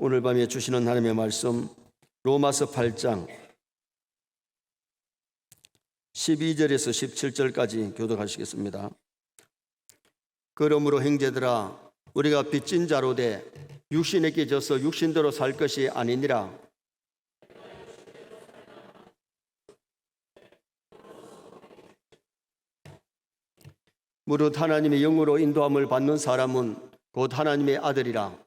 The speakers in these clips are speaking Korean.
오늘 밤에 주시는 하나님의 말씀 로마서 8장 12절에서 17절까지 교독하시겠습니다. 그러므로 형제들아 우리가 빚진 자로 돼 육신에게 져서 육신대로 살 것이 아니니라. 무릇 하나님의 영으로 인도함을 받는 사람은 곧 하나님의 아들이라.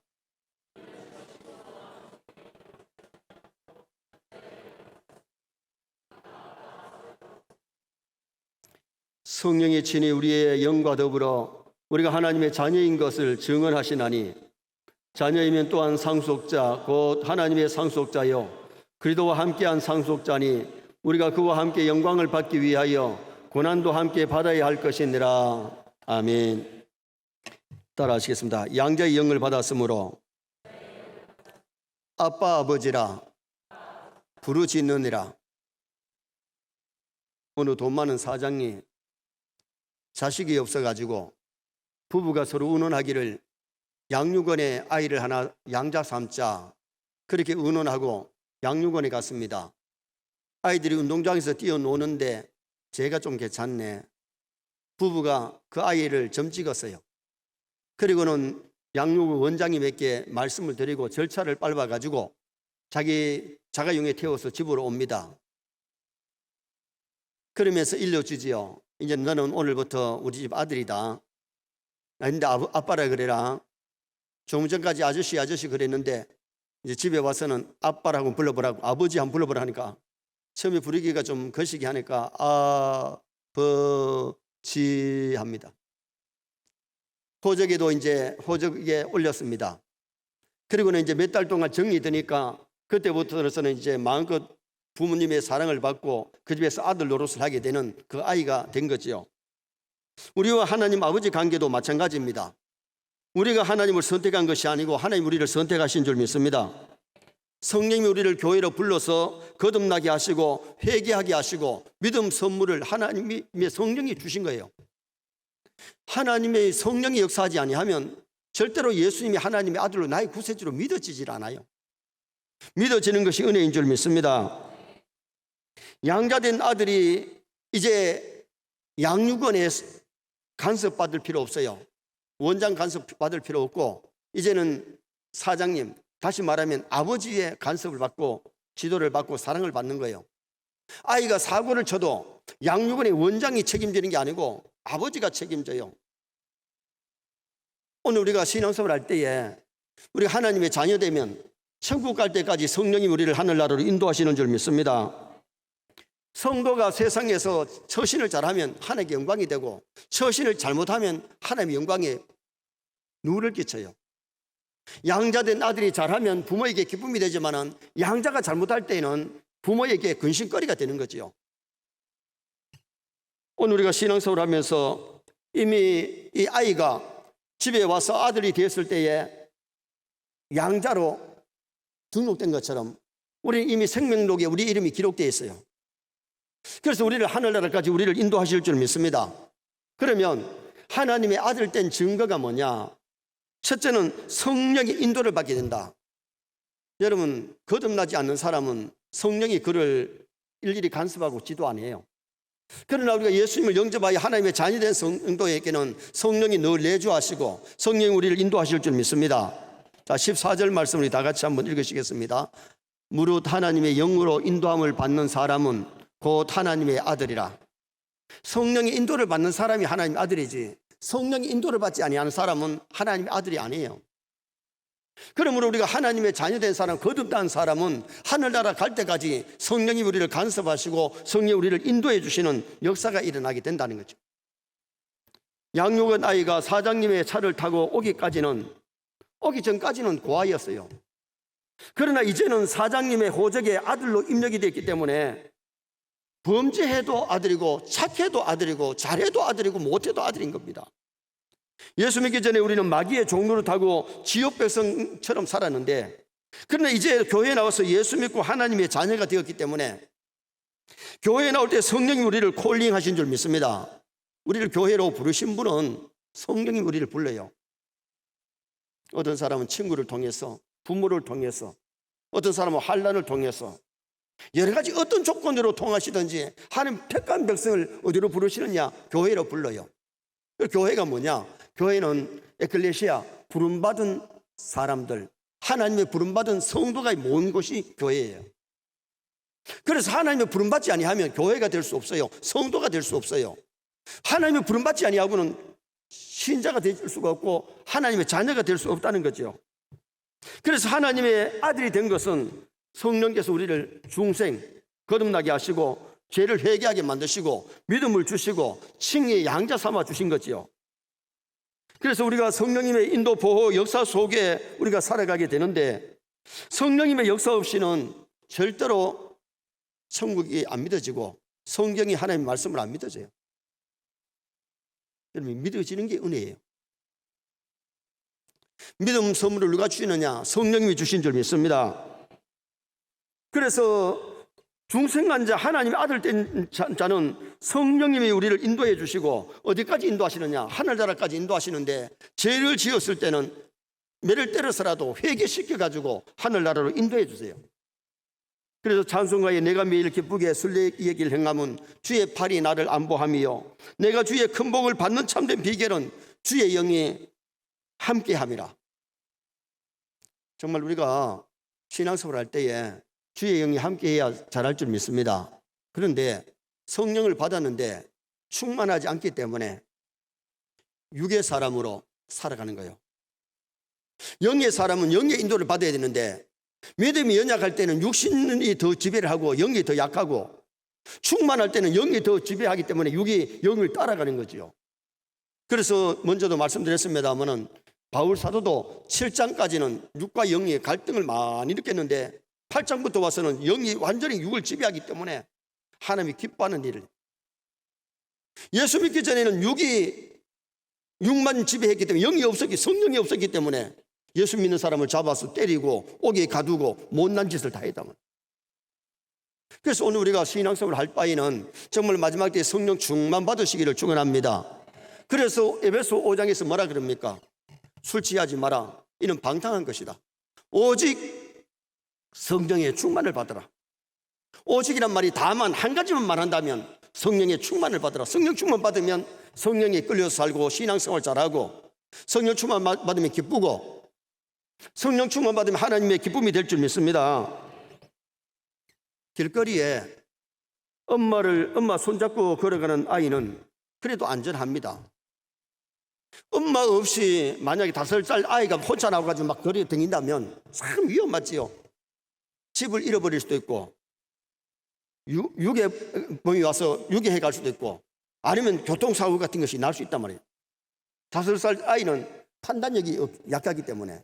성령이 친히 우리의 영과 더불어 우리가 하나님의 자녀인 것을 증언하시나니 자녀이면 또한 상속자 곧 하나님의 상속자요 그리스도와 함께한 상속자니 우리가 그와 함께 영광을 받기 위하여 고난도 함께 받아야 할 것이니라. 아멘. 따라 하시겠습니다. 양자의 영을 받았으므로 아빠 아버지라 부르짖느니라. 어느 돈 많은 사장이 자식이 없어가지고 부부가 서로 의논하기를 양육원에 아이를 하나 양자 삼자 그렇게 의논하고 양육원에 갔습니다. 아이들이 운동장에서 뛰어노는데 제가 좀 괜찮네. 부부가 그 아이를 점 찍었어요. 그리고는 양육원 원장이 몇 개 말씀을 드리고 절차를 밟아가지고 자기 자가용에 태워서 집으로 옵니다. 그러면서 일러주지요. 이제 너는 오늘부터 우리 집 아들이다. 근데 아빠라 그래라. 조금 전까지 아저씨 그랬는데 이제 집에 와서는 아빠라고 불러보라고 아버지 한번 불러보라 하니까 처음에 부르기가 좀 거시기 하니까 아버지 합니다. 호적에도 이제 호적에 올렸습니다. 그리고는 이제 몇 달 동안 정이 드니까 그때부터는 이제 마음껏 부모님의 사랑을 받고 그 집에서 아들 노릇을 하게 되는 그 아이가 된 거죠. 우리와 하나님 아버지 관계도 마찬가지입니다. 우리가 하나님을 선택한 것이 아니고 하나님 우리를 선택하신 줄 믿습니다. 성령이 우리를 교회로 불러서 거듭나게 하시고 회개하게 하시고 믿음 선물을 하나님의 성령이 주신 거예요. 하나님의 성령이 역사하지 아니하면 절대로 예수님이 하나님의 아들로 나의 구세주로 믿어지질 않아요. 믿어지는 것이 은혜인 줄 믿습니다. 양자된 아들이 이제 양육원에 간섭받을 필요 없어요. 원장 간섭받을 필요 없고 이제는 사장님, 다시 말하면 아버지의 간섭을 받고 지도를 받고 사랑을 받는 거예요. 아이가 사고를 쳐도 양육원의 원장이 책임지는 게 아니고 아버지가 책임져요. 오늘 우리가 신앙생활 할 때에 우리가 하나님의 자녀 되면 천국 갈 때까지 성령이 우리를 하늘나라로 인도하시는 줄 믿습니다. 성도가 세상에서 처신을 잘하면 하나님께 영광이 되고 처신을 잘못하면 하나님의 영광에 누를 끼쳐요. 양자된 아들이 잘하면 부모에게 기쁨이 되지만 양자가 잘못할 때는 부모에게 근심거리가 되는 거죠. 오늘 우리가 신앙생활을 하면서 이미 이 아이가 집에 와서 아들이 되었을 때에 양자로 등록된 것처럼 우리는 이미 생명록에 우리 이름이 기록되어 있어요. 그래서 우리를 하늘나라까지 우리를 인도하실 줄 믿습니다. 그러면 하나님의 아들 된 증거가 뭐냐? 첫째는 성령의 인도를 받게 된다. 여러분, 거듭나지 않는 사람은 성령이 그를 일일이 간섭하고 지도 안 해요. 그러나 우리가 예수님을 영접하여 하나님의 자녀된 성도에게는 성령이 늘 내주하시고 성령이 우리를 인도하실 줄 믿습니다. 자, 14절 말씀 우리 다 같이 한번 읽으시겠습니다. 무릇 하나님의 영으로 인도함을 받는 사람은 곧 하나님의 아들이라. 성령의 인도를 받는 사람이 하나님의 아들이지 성령의 인도를 받지 아니하는 사람은 하나님의 아들이 아니에요. 그러므로 우리가 하나님의 자녀된 사람, 거듭난 사람은 하늘나라 갈 때까지 성령이 우리를 간섭하시고 성령이 우리를 인도해 주시는 역사가 일어나게 된다는 거죠. 양육원 아이가 사장님의 차를 타고 오기 전까지는 고아였어요. 그러나 이제는 사장님의 호적에 아들로 입력이 됐기 때문에 범죄해도 아들이고 착해도 아들이고 잘해도 아들이고 못해도 아들인 겁니다. 예수 믿기 전에 우리는 마귀의 종로를 타고 지옥 백성처럼 살았는데 그러나 이제 교회에 나와서 예수 믿고 하나님의 자녀가 되었기 때문에 교회에 나올 때 성령이 우리를 콜링하신 줄 믿습니다. 우리를 교회로 부르신 분은 성령이 우리를 불러요. 어떤 사람은 친구를 통해서 부모를 통해서, 어떤 사람은 환난을 통해서, 여러 가지 어떤 조건으로 통하시든지 하나님 택한 백성을 어디로 부르시느냐? 교회로 불러요. 교회가 뭐냐? 교회는 에클레시아, 부름받은 사람들, 하나님의 부름받은 성도가 모은 곳이 교회예요. 그래서 하나님의 부름받지 아니하면 교회가 될 수 없어요. 성도가 될 수 없어요. 하나님의 부름받지 아니하고는 신자가 될 수가 없고 하나님의 자녀가 될 수 없다는 거죠. 그래서 하나님의 아들이 된 것은 성령께서 우리를 중생, 거듭나게 하시고 죄를 회개하게 만드시고 믿음을 주시고 칭의의 양자 삼아 주신 거지요. 그래서 우리가 성령님의 인도 보호 역사 속에 우리가 살아가게 되는데, 성령님의 역사 없이는 절대로 천국이 안 믿어지고 성경이 하나님의 말씀을 안 믿어져요. 여러분, 믿어지는 게 은혜예요. 믿음 선물을 누가 주시느냐? 성령님이 주신 줄 믿습니다. 그래서 중생한 자, 하나님의 아들 된 자는 성령님이 우리를 인도해 주시고, 어디까지 인도하시느냐? 하늘나라까지 인도하시는데, 죄를 지었을 때는 매를 때려서라도 회개시켜가지고 하늘나라로 인도해 주세요. 그래서 찬송가에 내가 매일 기쁘게 순례 얘기를 행함은 주의 팔이 나를 안보함이요, 내가 주의 큰 복을 받는 참된 비결은 주의 영이 함께함이라. 정말 우리가 신앙생활 할 때에 주의 영이 함께해야 잘할 줄 믿습니다. 그런데 성령을 받았는데 충만하지 않기 때문에 육의 사람으로 살아가는 거예요. 영의 사람은 영의 인도를 받아야 되는데, 믿음이 연약할 때는 육신이 더 지배를 하고 영이 더 약하고, 충만할 때는 영이 더 지배하기 때문에 육이 영을 따라가는 거죠. 그래서 먼저도 말씀드렸습니다마는 바울 사도도 7장까지는 육과 영의 갈등을 많이 느꼈는데 8장부터 와서는 영이 완전히 육을 지배하기 때문에 하나님이 기뻐하는 일을, 예수 믿기 전에는 육만 지배했기 때문에 영이 없었기, 성령이 없었기 때문에 예수 믿는 사람을 잡아서 때리고 옥에 가두고 못난 짓을 다 했다면. 그래서 오늘 우리가 신앙생활을 할 바에는 정말 마지막 때에 성령 충만 받으시기를 축원합니다. 그래서 에베소 5장에서 뭐라 그럽니까? 술 취하지 마라, 이는 방탕한 것이다. 오직 성령의 충만을 받으라. 오직이란 말이 다만 한 가지만 말한다면 성령의 충만을 받으라. 성령 충만 받으면 성령에 끌려서 살고 신앙생활 잘하고, 성령 충만 받으면 기쁘고, 성령 충만 받으면 하나님의 기쁨이 될 줄 믿습니다. 길거리에 엄마 손잡고 걸어가는 아이는 그래도 안전합니다. 엄마 없이 만약에 5살 아이가 혼자 나와가지고 막 거리에 다닌다면 참 위험하지요. 집을 잃어버릴 수도 있고, 유괴범이 와서 유괴해 갈 수도 있고, 아니면 교통사고 같은 것이 날 수 있단 말이에요. 5살 아이는 판단력이 약하기 때문에.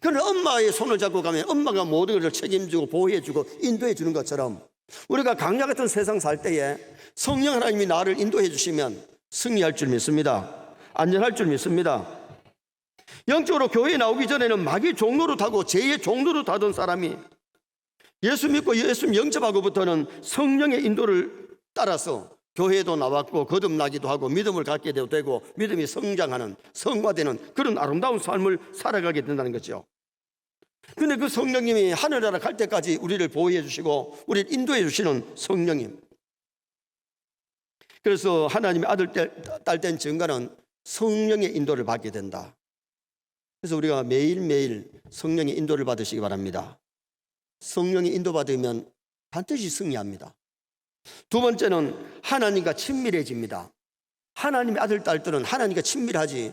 그런데 엄마의 손을 잡고 가면 엄마가 모든 것을 책임지고 보호해주고 인도해주는 것처럼, 우리가 강야 같은 세상 살 때에 성령 하나님이 나를 인도해 주시면 승리할 줄 믿습니다. 안전할 줄 믿습니다. 영적으로 교회에 나오기 전에는 마귀 종로로 타고 죄의 종로로 타던 사람이 예수 믿고 예수 영접하고부터는 성령의 인도를 따라서 교회에도 나왔고 거듭나기도 하고 믿음을 갖게 되고 믿음이 성장하는, 성화되는 그런 아름다운 삶을 살아가게 된다는 거죠. 근데 그 성령님이 하늘나라 갈 때까지 우리를 보호해 주시고 우리를 인도해 주시는 성령님. 그래서 하나님의 아들 딸 된 증거는 성령의 인도를 받게 된다. 그래서 우리가 매일매일 성령의 인도를 받으시기 바랍니다. 성령의 인도받으면 반드시 승리합니다. 두 번째는 하나님과 친밀해집니다. 하나님의 아들 딸들은 하나님과 친밀하지,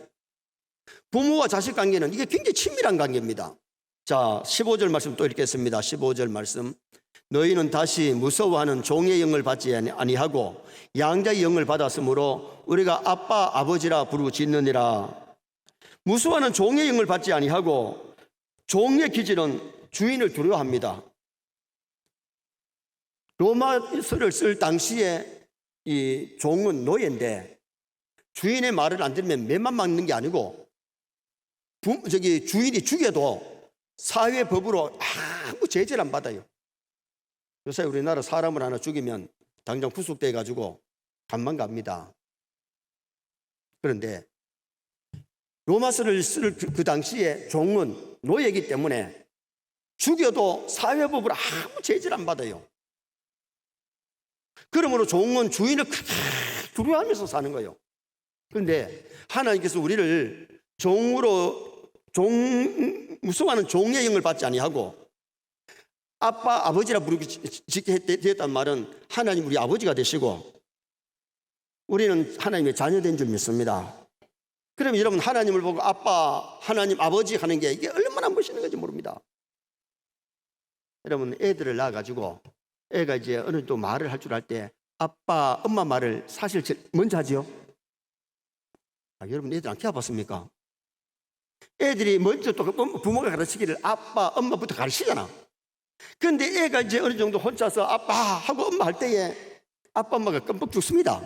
부모와 자식 관계는 이게 굉장히 친밀한 관계입니다. 자, 15절 말씀 또 읽겠습니다. 15절 말씀. 너희는 다시 무서워하는 종의 영을 받지 아니하고 양자의 영을 받았으므로 우리가 아빠 아버지라 부르짖느니라. 무서워하는 종의 영을 받지 아니하고, 종의 기질은 주인을 두려워합니다. 로마서를 쓸 당시에 이 종은 노예인데 주인의 말을 안 들으면 매만 맞는 게 아니고 주인이 죽여도 사회법으로 아무 제재를 안 받아요. 요새 우리나라 사람을 하나 죽이면 당장 구속돼 가지고 감만 갑니다. 그런데 로마서를 쓸 그 당시에 종은 노예이기 때문에 죽여도 사회법으로 아무 제지를 안 받아요. 그러므로 종은 주인을 크게 두려워하면서 사는 거예요. 그런데 하나님께서 우리를 무서워하는 종의 영을 받지 아니하고 아빠, 아버지라 부르게 되었단 말은 하나님 우리 아버지가 되시고 우리는 하나님의 자녀된 줄 믿습니다. 그러면 여러분 하나님을 보고 아빠, 하나님, 아버지 하는 게 이게 얼마나 멋있는 건지 모릅니다. 여러분 애들을 낳아가지고 애가 이제 어느 정도 말을 할 줄 알 때 아빠, 엄마 말을 사실 먼저 하지요. 여러분 애들 안 키워봤습니까? 애들이 먼저 또 부모가 가르치기를 아빠, 엄마부터 가르치잖아. 그런데 애가 이제 어느 정도 혼자서 아빠 하고 엄마 할 때에 아빠, 엄마가 끔뻑 죽습니다.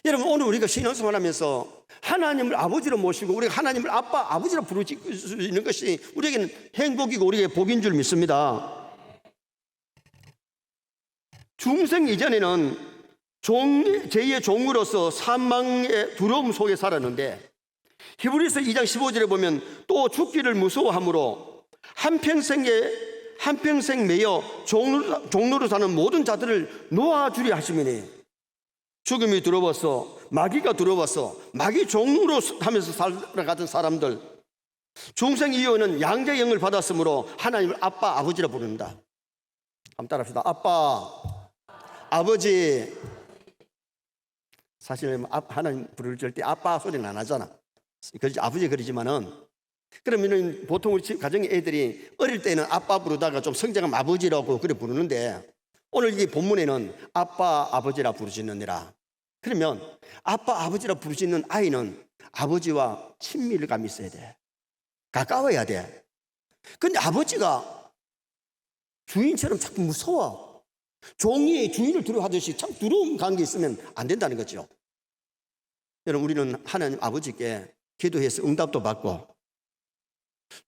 여러분 오늘 우리가 신앙생활 하면서 하나님을 아버지로 모시고 우리가 하나님을 아빠, 아버지로 부를 수 있는 것이 우리에게는 행복이고 우리에게 복인 줄 믿습니다. 중생 이전에는 제2의 종으로서 사망의 두려움 속에 살았는데 히브리서 2장 15절에 보면 또 죽기를 무서워함으로 한평생 매여 종로로 사는 모든 자들을 놓아주려 하시미니 죽음이 두려워서 마귀가 두려워서 마귀 종으로 하면서 살아가던 사람들 중생 이후에는 양자의 영을 받았으므로 하나님을 아빠, 아버지라 부른다. 한번 따라합시다. 아빠, 아버지. 사실 하나님 부를 때 아빠 소리는 안 하잖아. 아버지 그러지만은 그러면은 보통 우리 집 가정의 애들이 어릴 때는 아빠 부르다가 좀 성장하면 아버지라고 그래 부르는데 오늘 이 본문에는 아빠, 아버지라 부르시느니라. 그러면 아빠, 아버지라 부르시는 아이는 아버지와 친밀감이 있어야 돼. 가까워야 돼. 근데 아버지가 주인처럼 자꾸 무서워. 종이 주인을 두려워하듯이 참 두려운 관계 있으면 안 된다는 거죠. 여러분 우리는 하나님 아버지께 기도해서 응답도 받고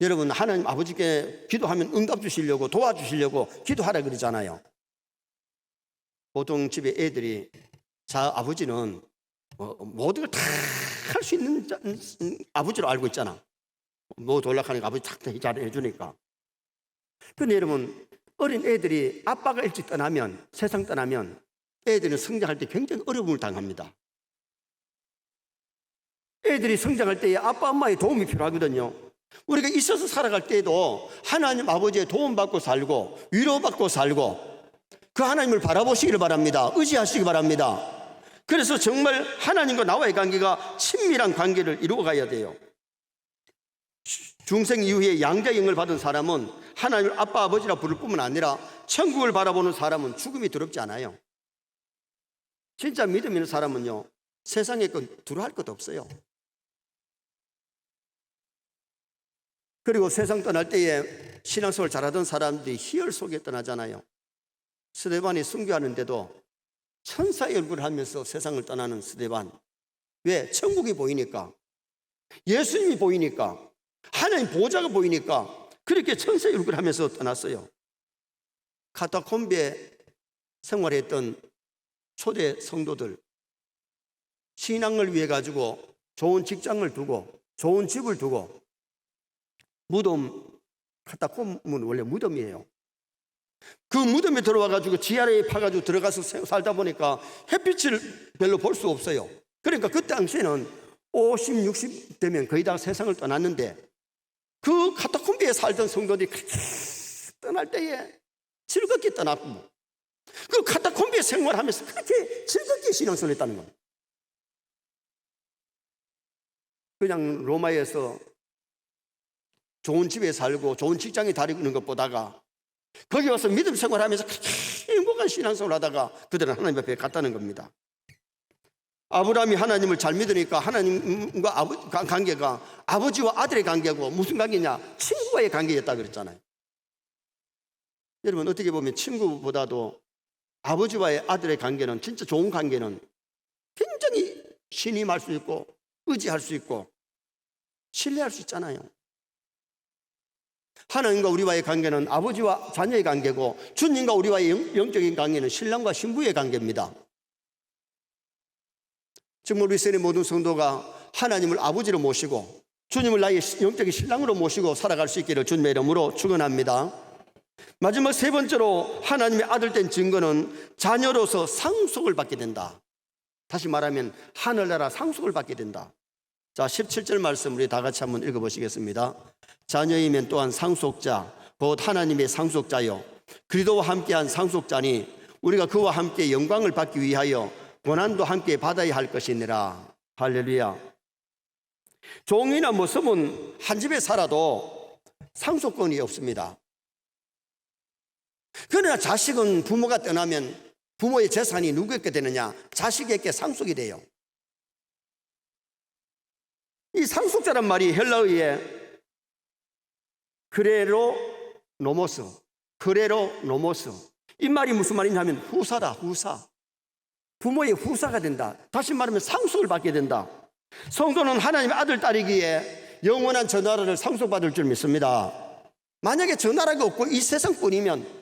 여러분 하나님 아버지께 기도하면 응답 주시려고 도와주시려고 기도하라 그러잖아요. 보통 집에 애들이 아버지는 모든 걸 다 할 수 있는 아버지로 알고 있잖아. 뭐 돌락하니까 아버지 탁 잘해주니까. 그런데 여러분 어린 애들이 아빠가 일찍 떠나면 세상 떠나면 애들은 성장할 때 굉장히 어려움을 당합니다. 애들이 성장할 때에 아빠 엄마의 도움이 필요하거든요. 우리가 있어서 살아갈 때에도 하나님 아버지의 도움받고 살고 위로받고 살고 그 하나님을 바라보시기를 바랍니다. 의지하시기 바랍니다. 그래서 정말 하나님과 나와의 관계가 친밀한 관계를 이루어가야 돼요. 중생 이후에 양자의 영을 받은 사람은 하나님을 아빠 아버지라 부를 뿐만 아니라 천국을 바라보는 사람은 죽음이 두렵지 않아요. 진짜 믿음 있는 사람은요 세상에 두려워할 것도 없어요. 그리고 세상 떠날 때에 신앙생활 잘하던 사람들이 희열 속에 떠나잖아요. 스데반이 순교하는데도 천사의 얼굴을 하면서 세상을 떠나는 스데반. 왜? 천국이 보이니까, 예수님이 보이니까, 하나님 보호자가 보이니까 그렇게 천사의 얼굴을 하면서 떠났어요. 카타콤비에 생활했던 초대 성도들, 신앙을 위해 가지고 좋은 직장을 두고 좋은 집을 두고 무덤, 카타콤은 원래 무덤이에요. 그 무덤에 들어와 가지고 지하에 파가지고 들어가서 살다 보니까 햇빛을 별로 볼 수 없어요. 그러니까 그 당시에는 50, 60 되면 거의 다 세상을 떠났는데 그 카타콤비에 살던 성도들이 떠날 때에 즐겁게 떠났고 그 카타콤비에 생활하면서 그렇게 즐겁게 신앙생활을 했다는 겁니다. 그냥 로마에서 좋은 집에 살고 좋은 직장에 다니는 것보다가 거기 와서 믿음 생활하면서 그렇게 행복한 신앙생활을 하다가 그들은 하나님 앞에 갔다는 겁니다. 아브라함이 하나님을 잘 믿으니까 하나님과 관계가 아버지와 아들의 관계고 무슨 관계냐? 친구와의 관계였다 그랬잖아요. 여러분 어떻게 보면 친구보다도 아버지와의 아들의 관계는 진짜 좋은 관계는 굉장히 신임할 수 있고 의지할 수 있고 신뢰할 수 있잖아요. 하나님과 우리와의 관계는 아버지와 자녀의 관계고 주님과 우리와의 영적인 관계는 신랑과 신부의 관계입니다. 정말 우리 세례 모든 성도가 하나님을 아버지로 모시고 주님을 나의 영적인 신랑으로 모시고 살아갈 수 있기를 주님의 이름으로 축원합니다. 마지막 세 번째로 하나님의 아들 된 증거는 자녀로서 상속을 받게 된다. 다시 말하면 하늘나라 상속을 받게 된다. 자, 17절 말씀 우리 다 같이 한번 읽어보시겠습니다. 자녀이면 또한 상속자 곧 하나님의 상속자요 그리스도와 함께한 상속자니 우리가 그와 함께 영광을 받기 위하여 고난도 함께 받아야 할 것이니라. 할렐루야. 종이나 모습은 한 집에 살아도 상속권이 없습니다. 그러나 자식은 부모가 떠나면 부모의 재산이 누구에게 되느냐? 자식에게 상속이 돼요. 이 상속자란 말이 헬라어의 그레로 노모스, 이 말이 무슨 말이냐면 후사다, 후사. 부모의 후사가 된다. 다시 말하면 상속을 받게 된다. 성도는 하나님의 아들, 딸이기에 영원한 저 나라를 상속받을 줄 믿습니다. 만약에 저 나라가 없고 이 세상뿐이면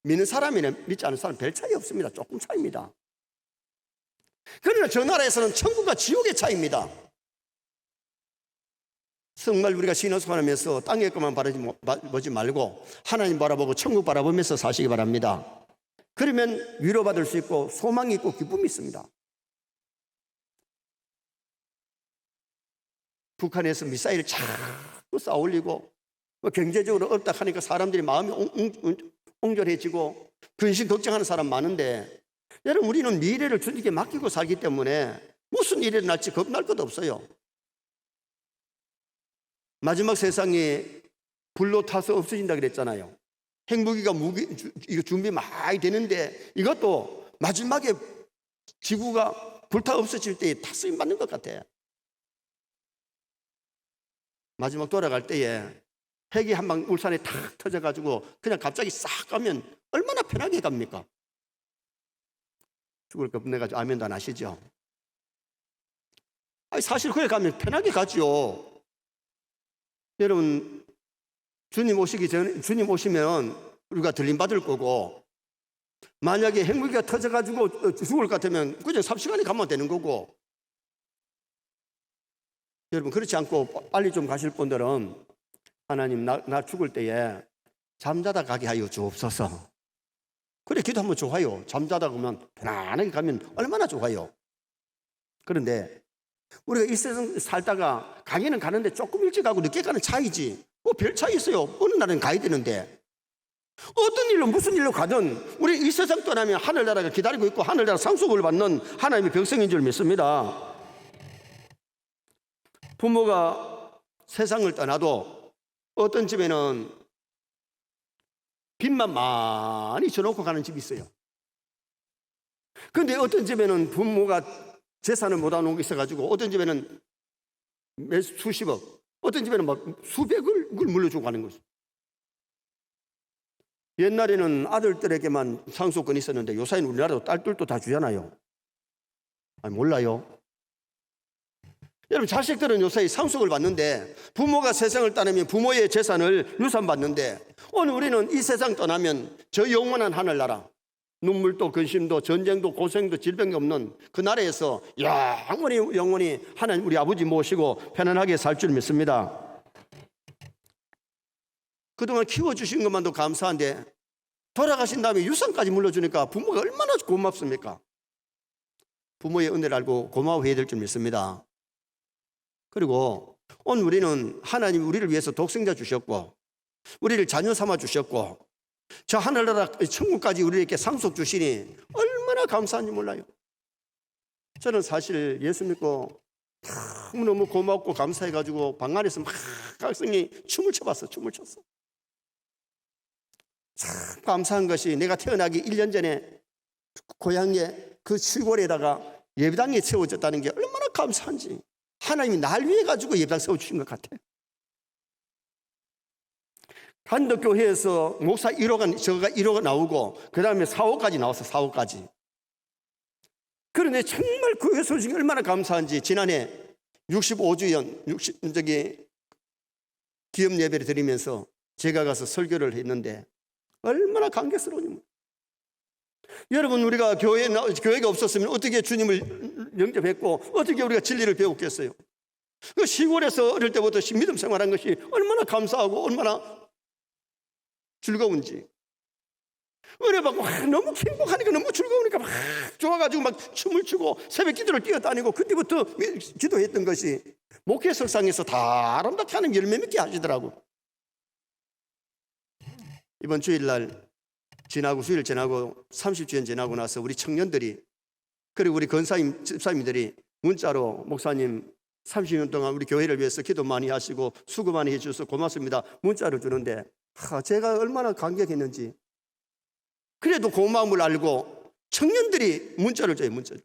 믿는 사람이나 믿지 않는 사람 별 차이 없습니다. 조금 차이입니다. 그러나 저 나라에서는 천국과 지옥의 차이입니다. 정말 우리가 신앙생활하면서 땅의 것만 바라보지 말고 하나님 바라보고 천국 바라보면서 사시기 바랍니다. 그러면 위로받을 수 있고 소망이 있고 기쁨이 있습니다. 북한에서 미사일을 자꾸 쌓아 올리고 경제적으로 어렵다 하니까 사람들이 마음이 옹졸해지고 근심 걱정하는 사람 많은데, 여러분 우리는 미래를 주님께 맡기고 살기 때문에 무슨 일이 날지 겁날 것도 없어요. 마지막 세상에 불로 타서 없어진다 그랬잖아요. 핵무기가 이거 준비 많이 되는데 이것도 마지막에 지구가 불타 없어질 때에 다 쓰임 받는 것 같아. 마지막 돌아갈 때에 핵이 한 방 울산에 탁 터져가지고 그냥 갑자기 싹 가면 얼마나 편하게 갑니까? 죽을 것 겁내가지고 아멘도 안 하시죠? 아니 사실 거기 가면 편하게 가죠. 여러분 주님 오시면 우리가 들림받을 거고, 만약에 핵무기가 터져가지고 죽을 것 같으면 그냥 삽시간에 가면 되는 거고, 여러분 그렇지 않고 빨리 좀 가실 분들은 하나님 나 죽을 때에 잠자다 가게 하여 주옵소서. 그래 기도하면 좋아요. 잠자다 가면 편안하게 가면 얼마나 좋아요. 그런데 우리가 이 세상 살다가 가기는 가는데 조금 일찍 가고 늦게 가는 차이지 뭐 별 차이 있어요. 어느 날은 가야 되는데 어떤 일로 무슨 일로 가든 우리 이 세상 떠나면 하늘나라가 기다리고 있고 하늘나라 상속을 받는 하나님의 백성인 줄 믿습니다. 부모가 세상을 떠나도 어떤 집에는 빚만 많이 져놓고 가는 집이 있어요. 그런데 어떤 집에는 부모가 재산을 모아놓은 게 있어가지고 어떤 집에는 수십억, 어떤 집에는 막 수백을 물려주고 가는 거죠. 옛날에는 아들들에게만 상속권이 있었는데 요새는 우리나라도 딸들도 다 주잖아요. 아니, 몰라요? 여러분 자식들은 요새 상속을 받는데 부모가 세상을 떠나면 부모의 재산을 유산받는데, 오늘 우리는 이 세상 떠나면 저 영원한 하늘나라, 눈물도 근심도 전쟁도 고생도 질병이 없는 그 나라에서 영원히 하나님 우리 아버지 모시고 편안하게 살 줄 믿습니다. 그동안 키워주신 것만도 감사한데 돌아가신 다음에 유산까지 물려주니까 부모가 얼마나 고맙습니까? 부모의 은혜를 알고 고마워해야 될 줄 믿습니다. 그리고 오늘 우리는 하나님 우리를 위해서 독생자 주셨고 우리를 자녀 삼아 주셨고 저 하늘나라 천국까지 우리에게 상속 주시니 얼마나 감사한지 몰라요. 저는 사실 예수 믿고 너무 고맙고 감사해가지고 방 안에서 막 각성이 춤을 춰봤어. 춤을 췄어. 참 감사한 것이 내가 태어나기 1년 전에 고향에 그 시골에다가 예배당이 세워졌다는 게 얼마나 감사한지. 하나님이 날 위해 가지고 예배당 세워주신 것 같아. 한덕교회에서 목사 1호가 저가 1호가 나오고 그 다음에 4호까지 나왔어. 4호까지. 그런데 정말 그 교회 소식이 얼마나 감사한지 지난해 65주년 기업 예배를 드리면서 제가 가서 설교를 했는데 얼마나 감격스러운지. 여러분 우리가 교회가 없었으면 어떻게 주님을 영접했고 어떻게 우리가 진리를 배웠겠어요? 그 시골에서 어릴 때부터 믿음 생활한 것이 얼마나 감사하고 얼마나 즐거운지. 은혜 받고 너무 행복하니까, 너무 즐거우니까 막 좋아가지고 막 춤을 추고 새벽 기도를 뛰어다니고, 그때부터 기도했던 것이 목회 설상에서 다 아름답게 하는 열매 맺게 하시더라고. 이번 주일날 지나고 수요일 지나고 30주년 지나고 나서 우리 청년들이, 그리고 우리 권사님, 집사님들이 문자로 목사님 30년 동안 우리 교회를 위해서 기도 많이 하시고 수고 많이 해주셔서 고맙습니다, 문자를 주는데 제가 얼마나 감격했는지. 그래도 고마움을 알고 청년들이 문자를 줘요. 문자를.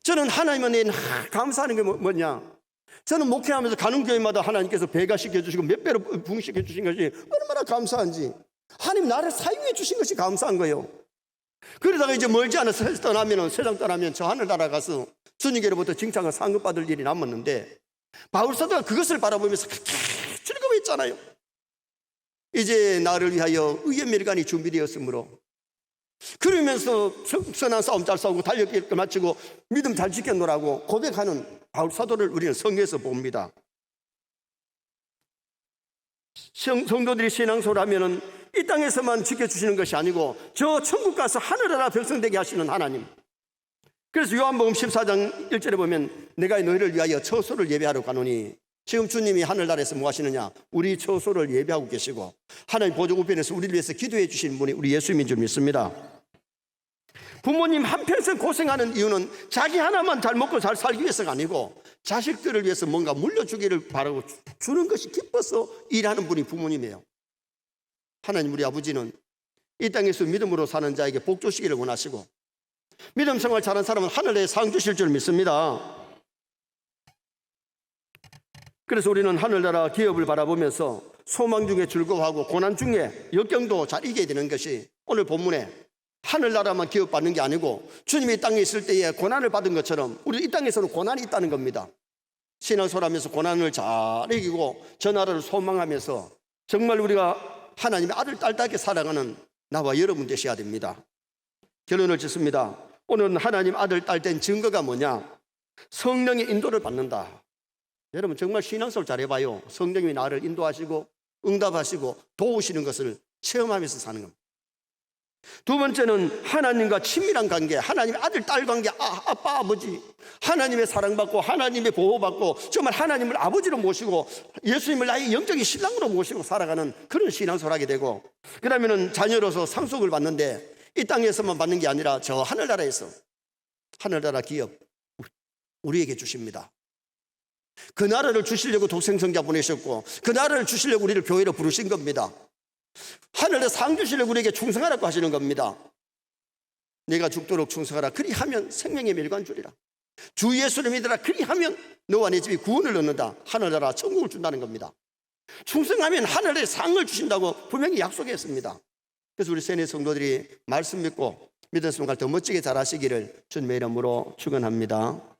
저는 하나님한테 감사하는 게 뭐냐, 저는 목회하면서 가는 교회마다 하나님께서 배가 시켜주시고 몇 배로 부흥시켜 주신 것이 얼마나 감사한지, 하나님 나를 사용해 주신 것이 감사한 거예요. 그러다가 이제 멀지 않아 세상 떠나면 저 하늘 날아가서 주님께로부터 칭찬과 상급받을 일이 남았는데, 바울사도가 그것을 바라보면서 그렇게 즐거워했잖아요. 이제 나를 위하여 의의 멸관이 준비되었으므로, 그러면서 선한 싸움 잘 싸우고 달력길 마치고 믿음 잘 지켰노라고 고백하는 바울사도를 우리는 성경에서 봅니다. 성도들이 신앙생활을 하면은 이 땅에서만 지켜주시는 것이 아니고 저 천국 가서 하늘나라 백성되게 하시는 하나님. 그래서 요한복음 14장 1절에 보면 내가 너희를 위하여 처소를 예배하러 가노니, 지금 주님이 하늘나라에서 뭐 하시느냐, 우리 처소를 예배하고 계시고 하나님 보좌 우편에서 우리를 위해서 기도해 주신 분이 우리 예수님인 줄 믿습니다. 부모님 한평생 고생하는 이유는 자기 하나만 잘 먹고 잘 살기 위해서가 아니고 자식들을 위해서 뭔가 물려주기를 바라고 주는 것이 기뻐서 일하는 분이 부모님이에요. 하나님 우리 아버지는 이 땅에서 믿음으로 사는 자에게 복 주시기를 원하시고, 믿음 생활 잘하는 사람은 하늘에 상 주실 줄 믿습니다. 그래서 우리는 하늘나라 기업을 바라보면서 소망 중에 즐거워하고 고난 중에 역경도 잘 이겨야 되는 것이 오늘 본문에 하늘나라만 기업받는 게 아니고 주님이 이 땅에 있을 때에 고난을 받은 것처럼 우리 이 땅에서는 고난이 있다는 겁니다. 신앙생활하면서 고난을 잘 이기고 저 나라를 소망하면서 정말 우리가 하나님의 아들 딸답게 살아가는 나와 여러분 되셔야 됩니다. 결론을 짓습니다. 오늘 하나님 아들 딸 된 증거가 뭐냐? 성령의 인도를 받는다. 여러분 정말 신앙생활 잘해봐요. 성령이 나를 인도하시고 응답하시고 도우시는 것을 체험하면서 사는 겁니다. 두 번째는 하나님과 친밀한 관계, 하나님의 아들 딸 관계, 아빠 아버지, 하나님의 사랑받고 하나님의 보호받고 정말 하나님을 아버지로 모시고 예수님을 나의 영적인 신랑으로 모시고 살아가는 그런 신앙생활을 하게 되고, 그러면은 자녀로서 상속을 받는데 이 땅에서만 받는 게 아니라 저 하늘나라에서 하늘나라 기업 우리에게 주십니다. 그 나라를 주시려고 독생성자 보내셨고 그 나라를 주시려고 우리를 교회로 부르신 겁니다. 하늘에 상 주시려고 우리에게 충성하라고 하시는 겁니다. 내가 죽도록 충성하라, 그리하면 생명의 멸관 주리라. 주 예수를 믿으라, 그리하면 너와 내 집이 구원을 얻는다. 하늘나라 천국을 준다는 겁니다. 충성하면 하늘에 상을 주신다고 분명히 약속했습니다. 그래서 우리 세네 성도들이 말씀 믿고 믿음 생활 더 멋지게 잘하시기를 주님의 이름으로 축원합니다.